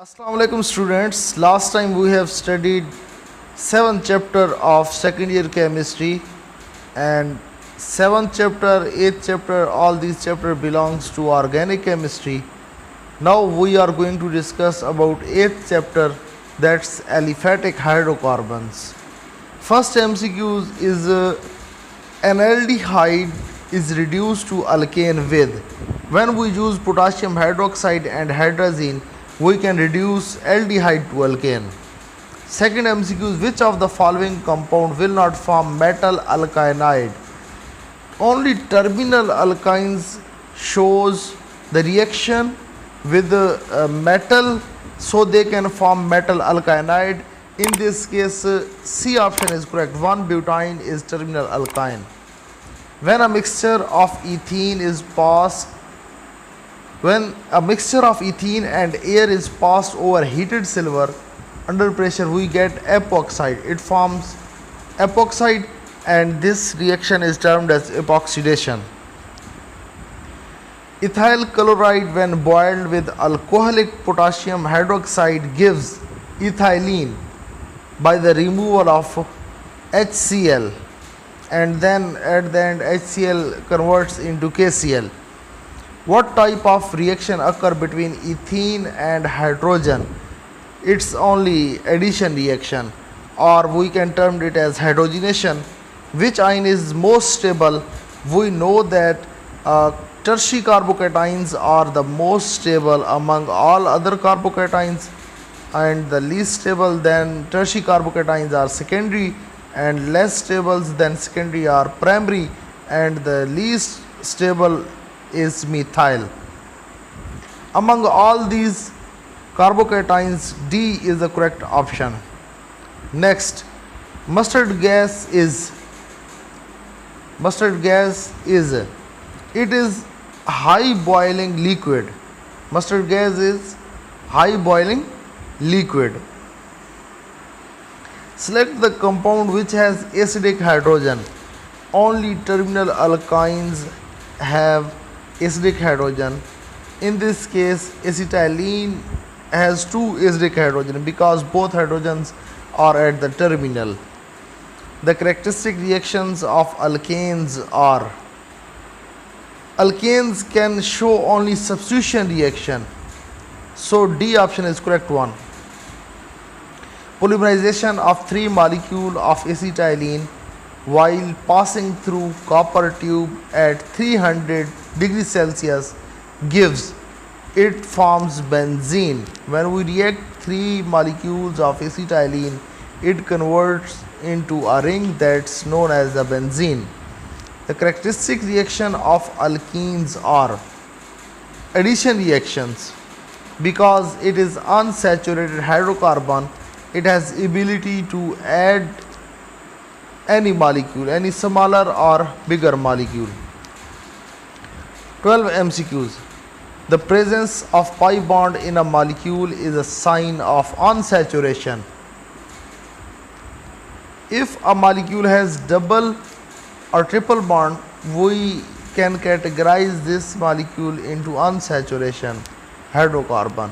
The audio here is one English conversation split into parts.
Assalamu alaikum students. Last time we have studied 7th chapter of second year chemistry and 7th chapter, 8th chapter, all these chapter belongs to organic chemistry. Now we are going to discuss about 8th chapter, that's aliphatic hydrocarbons. First MCQ is an aldehyde is reduced to alkane with. When we use potassium hydroxide and hydrazine, we can reduce aldehyde to alkane. Second MCQ is which of the following compound will not form metal alkynide? Only terminal alkynes shows the reaction with the metal, so they can form metal alkynide. In this case, C option is correct. 1-butene is terminal alkyne. When a mixture of ethene is passed When a mixture of ethene and air is passed over heated silver under pressure, we get epoxide. It forms epoxide, and this reaction is termed as epoxidation. Ethyl chloride, when boiled with alcoholic potassium hydroxide, gives ethylene by the removal of HCl, and then at the end HCl converts into KCl. What type of reaction occur between ethene and hydrogen? It's only addition reaction, or we can term it as hydrogenation. Which ion is most stable? We know that tertiary carbocations are the most stable among all other carbocations, and the least stable than tertiary carbocations are secondary, and less stable than secondary are primary, and the least stable is methyl. Among all these carbocations, D is the correct option. Next, mustard gas is high boiling liquid. Mustard gas is high boiling liquid. Select the compound which has acidic hydrogen. Only terminal alkynes have acidic hydrogen. In this case, acetylene has two acidic hydrogen because both hydrogens are at the terminal. The characteristic reactions of alkanes are: alkanes can show only substitution reaction, so D option is correct one. Polymerization of 3 molecules of acetylene while passing through copper tube at 300 degrees Celsius gives, it forms benzene. When we react 3 molecules of acetylene, it converts into a ring that's known as the benzene. The characteristic reaction of alkenes are addition reactions. Because it is unsaturated hydrocarbon, it has ability to add any molecule, any smaller or bigger molecule. 12 MCQs. The presence of pi bond in a molecule is a sign of unsaturation. If a molecule has double or triple bond, we can categorize this molecule into unsaturation hydrocarbon.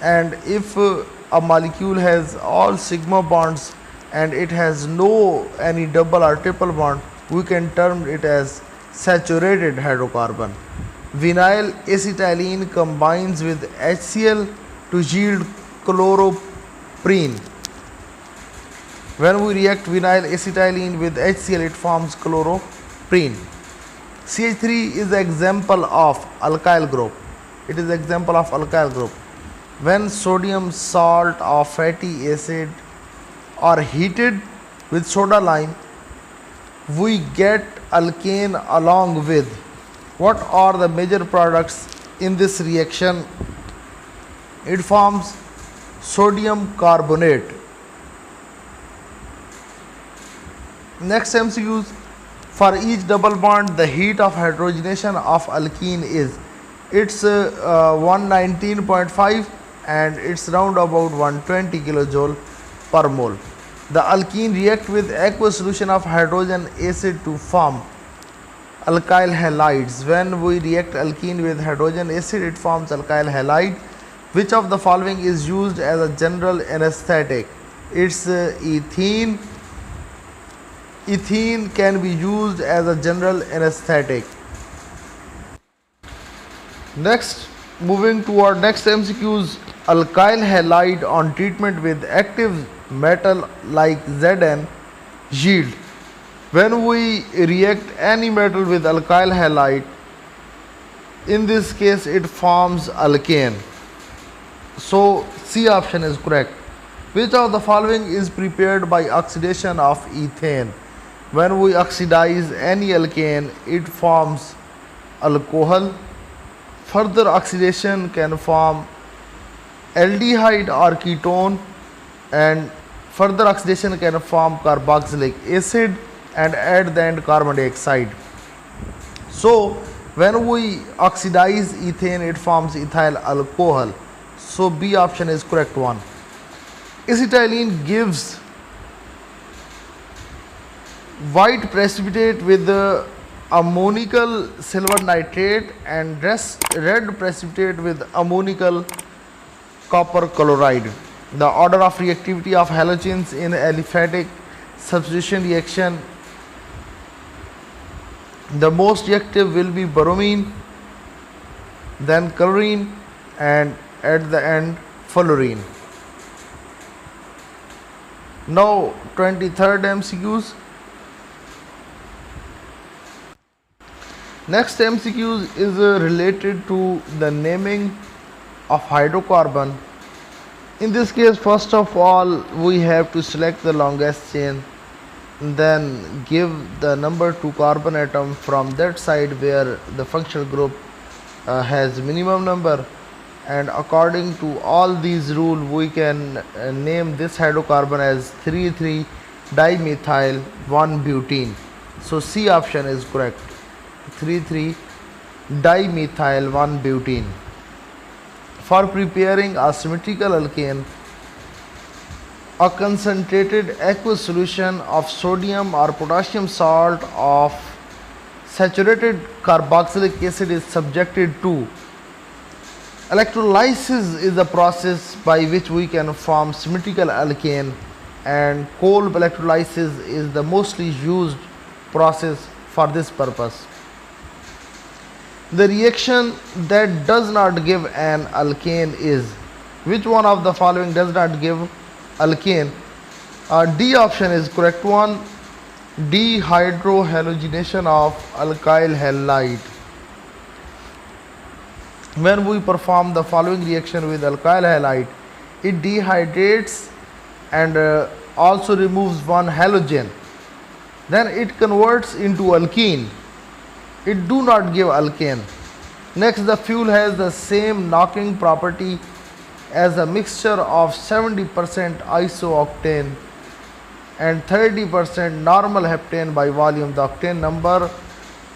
And if a molecule has all sigma bonds and it has no any double or triple bond, we can term it as saturated hydrocarbon. Vinyl acetylene combines with HCl to yield chloroprene. When we react vinyl acetylene with HCl, it forms chloroprene. CH3 is the example of alkyl group. It is example of alkyl group. When sodium salt or fatty acid are heated with soda lime, we get alkane along with. What are the major products in this reaction? It forms sodium carbonate. Next MCQs. For each double bond, the heat of hydrogenation of alkene is, it's 119.5 and it's round about 120 kilojoule per mole. The alkene react with aqueous solution of hydrogen acid to form alkyl halides. When we react alkene with hydrogen acid, it forms alkyl halide. Which of the following is used as a general anesthetic? It's ethene. Ethene can be used as a general anesthetic. Next, moving to our next MCQs, alkyl halide on treatment with active metal like Zn yield. When we react any metal with alkyl halide, in this case it forms alkane. So C option is correct. Which of the following is prepared by oxidation of ethane? When we oxidize any alkane, it forms alcohol. Further oxidation can form aldehyde or ketone, and further oxidation can form carboxylic acid and at the end carbon dioxide. So when we oxidize ethane, it forms ethyl alcohol. So B option is correct one. Acetylene gives white precipitate with ammonical silver nitrate and red precipitate with ammonical copper chloride. The order of reactivity of halogens in aliphatic substitution reaction: the most reactive will be bromine, then chlorine, and at the end fullerene. Now 23rd MCQs. Next MCQs is related to the naming of hydrocarbon. In this case, first of all, we have to select the longest chain, then give the number to carbon atom from that side where the functional group has minimum number, and according to all these rules we can name this hydrocarbon as 3,3 dimethyl 1-butene. So C option is correct. 3,3 dimethyl 1-butene. For preparing a symmetrical alkane, a concentrated aqueous solution of sodium or potassium salt of saturated carboxylic acid is subjected to electrolysis. Is the process by which we can form symmetrical alkane, and cold electrolysis is the mostly used process for this purpose. The reaction that does not give an alkane is: which one of the following does not give alkane? D option is correct one. Dehydrohalogenation of alkyl halide. When we perform the following reaction with alkyl halide, it dehydrates and also removes one halogen. Then it converts into alkene. It do not give alkane. Next, the fuel has the same knocking property as a mixture of 70% isooctane and 30% normal heptane by volume. The octane number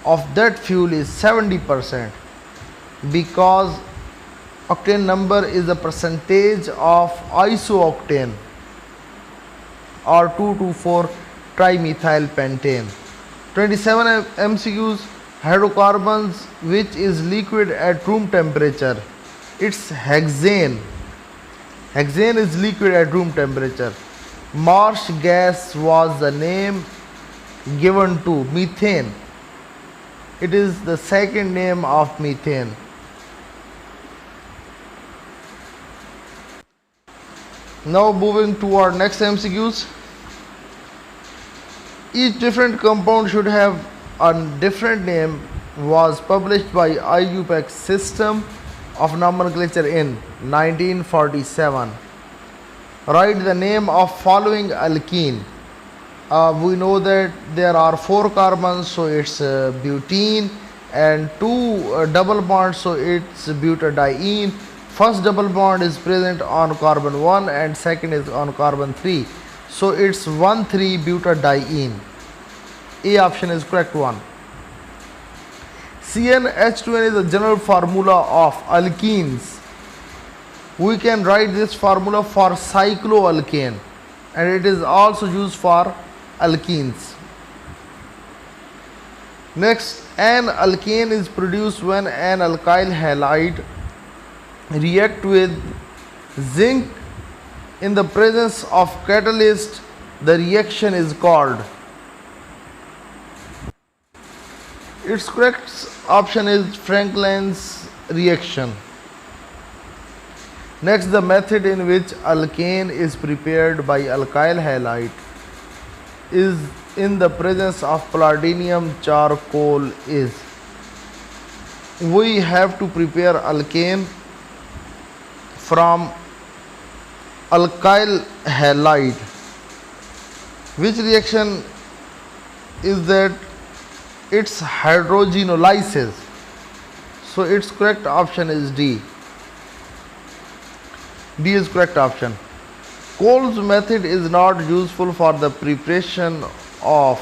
of that fuel is 70%, because octane number is a percentage of isooctane or 2,2,4 trimethyl pentane. 27 MCQs. Hydrocarbons which is liquid at room temperature. It's hexane. Hexane is liquid at room temperature. Marsh gas was the name given to methane. It is the second name of methane. Now moving to our next MCQs. Each different compound should have a different name was published by IUPAC System of Nomenclature in 1947. Write the name of following alkene. We know that there are 4 carbons, so it's butene, and 2 double bonds, so it's butadiene. First double bond is present on carbon 1 and second is on carbon 3, so it's 1,3-butadiene. A option is correct one. CnH2n is the general formula of alkenes. We can write this formula for cycloalkane, and it is also used for alkenes. Next, an alkane is produced when an alkyl halide react with zinc in the presence of catalyst, the reaction is called. Its correct option is Franklin's reaction. Next, the method in which alkane is prepared by alkyl halide is in the presence of palladium charcoal is. We have to prepare alkane from alkyl halide. Which reaction is that? It's hydrogenolysis. So its correct option is D. D is correct option. Cole's method is not useful for the preparation of.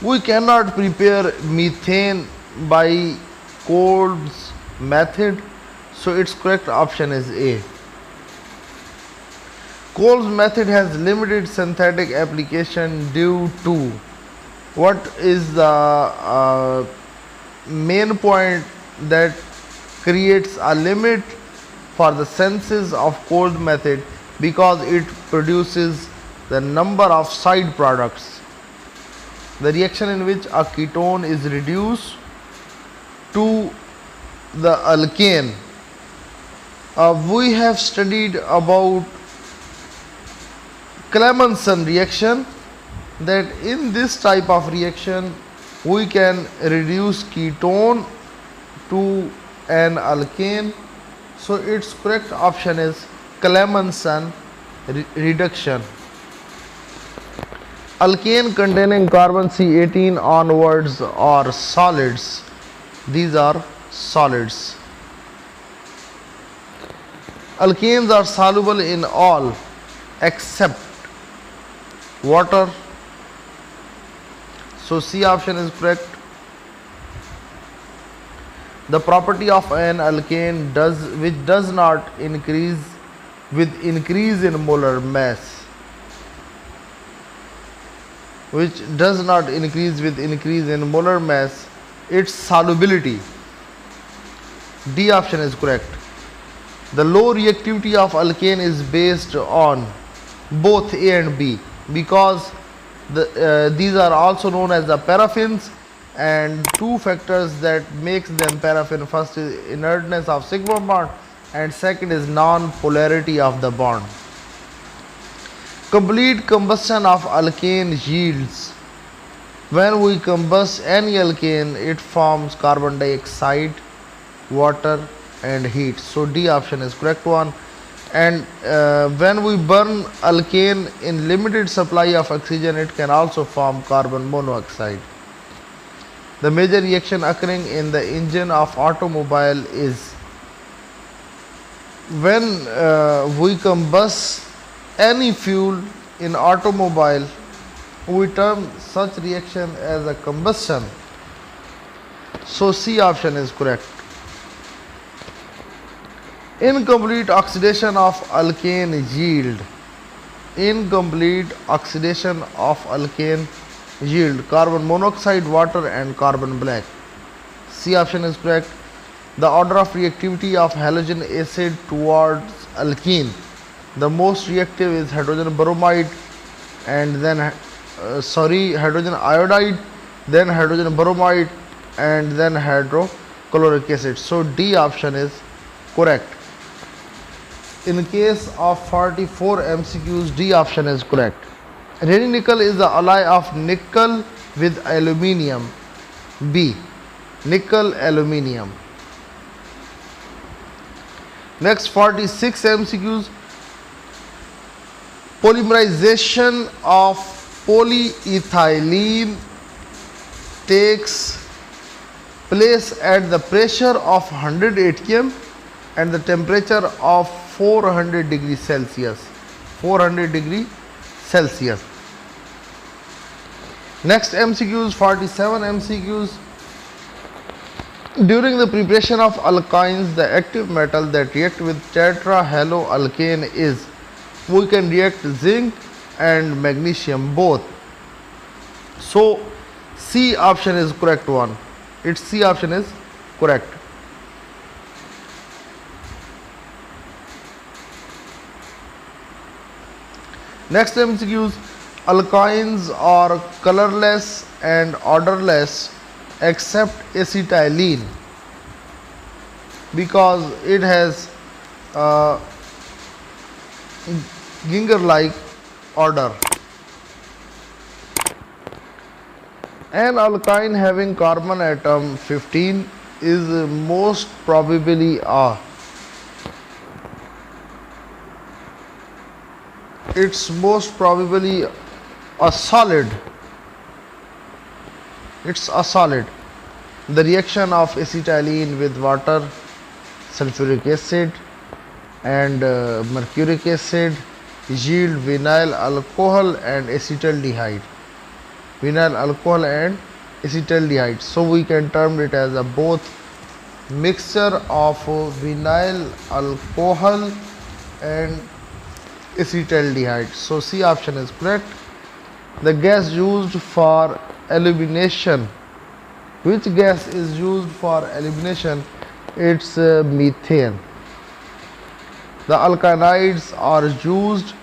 We cannot prepare methane by Cole's method. So its correct option is A. Cole's method has limited synthetic application due to. What is the main point that creates a limit for the senses of Cole's method? Because it produces the number of side products. The reaction in which a ketone is reduced to the alkane. We have studied about Clemmensen reaction, that in this type of reaction we can reduce ketone to an alkane. So its correct option is Clemmensen reduction. Alkane containing carbon C18 onwards are solids. These are solids. Alkanes are soluble in all except water. So C option is correct. The property of an alkane which does not increase with increase in molar mass. Which does not increase with increase in molar mass. Its solubility. D option is correct. The low reactivity of alkane is based on both A and B, because these are also known as the paraffins, and two factors that makes them paraffin: first is inertness of sigma bond, and second is non-polarity of the bond. Complete combustion of alkane yields. When we combust any alkane, it forms carbon dioxide, water and heat. So D option is correct one. And when we burn alkane in limited supply of oxygen, it can also form carbon monoxide. The major reaction occurring in the engine of automobile is when we combust any fuel in automobile, we term such reaction as a combustion. So C option is correct. Incomplete oxidation of alkane yield. Incomplete oxidation of alkane yield carbon monoxide, water and carbon black. C option is correct. The order of reactivity of halogen acid towards alkene. The most reactive is hydrogen bromide, and then hydrogen iodide, then hydrogen bromide, and then hydrochloric acid. So D option is correct. In case of 44 MCQs, D option is correct. Ready nickel is the alloy of nickel with aluminium. B. Nickel aluminium. Next 46 MCQs. Polymerization of polyethylene takes place at the pressure of 100 atm and the temperature of 400 degrees Celsius. 400 degrees Celsius. Next MCQs, 47 MCQs. During the preparation of alkynes, the active metal that react with tetrahaloalkane is, we can react zinc and magnesium both. So C option is correct one. Its C option is correct. Next MCQs, alkynes are colorless and odorless except acetylene because it has ginger-like odor. An alkyne having carbon atom 15 is most probably it's most probably a solid. It's a solid. The reaction of acetylene with water, sulfuric acid and mercuric acid yield vinyl alcohol and acetaldehyde. Vinyl alcohol and acetaldehyde. So we can term it as a both mixture of vinyl alcohol and acetaldehyde. So C option is correct. The gas used for illumination. Which gas is used for illumination? It's methane. The alkynides are used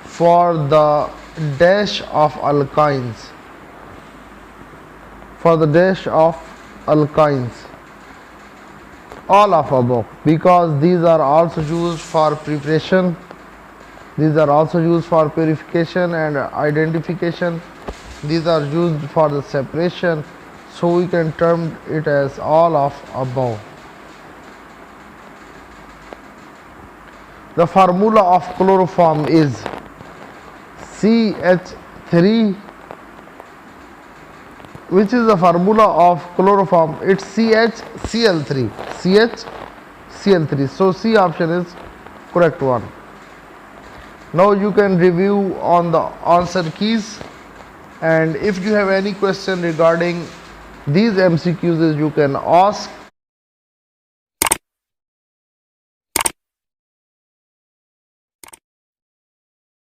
for the dash of alkynes. For the dash of alkynes. All of above, because these are also used for preparation. These are also used for purification and identification. These are used for the separation. So we can term it as all of above. The formula of chloroform is CH3. Which is the formula of chloroform? It's CHCl3. CHCl3. So C option is correct one. Now you can review on the answer keys, and if you have any question regarding these MCQs, you can ask.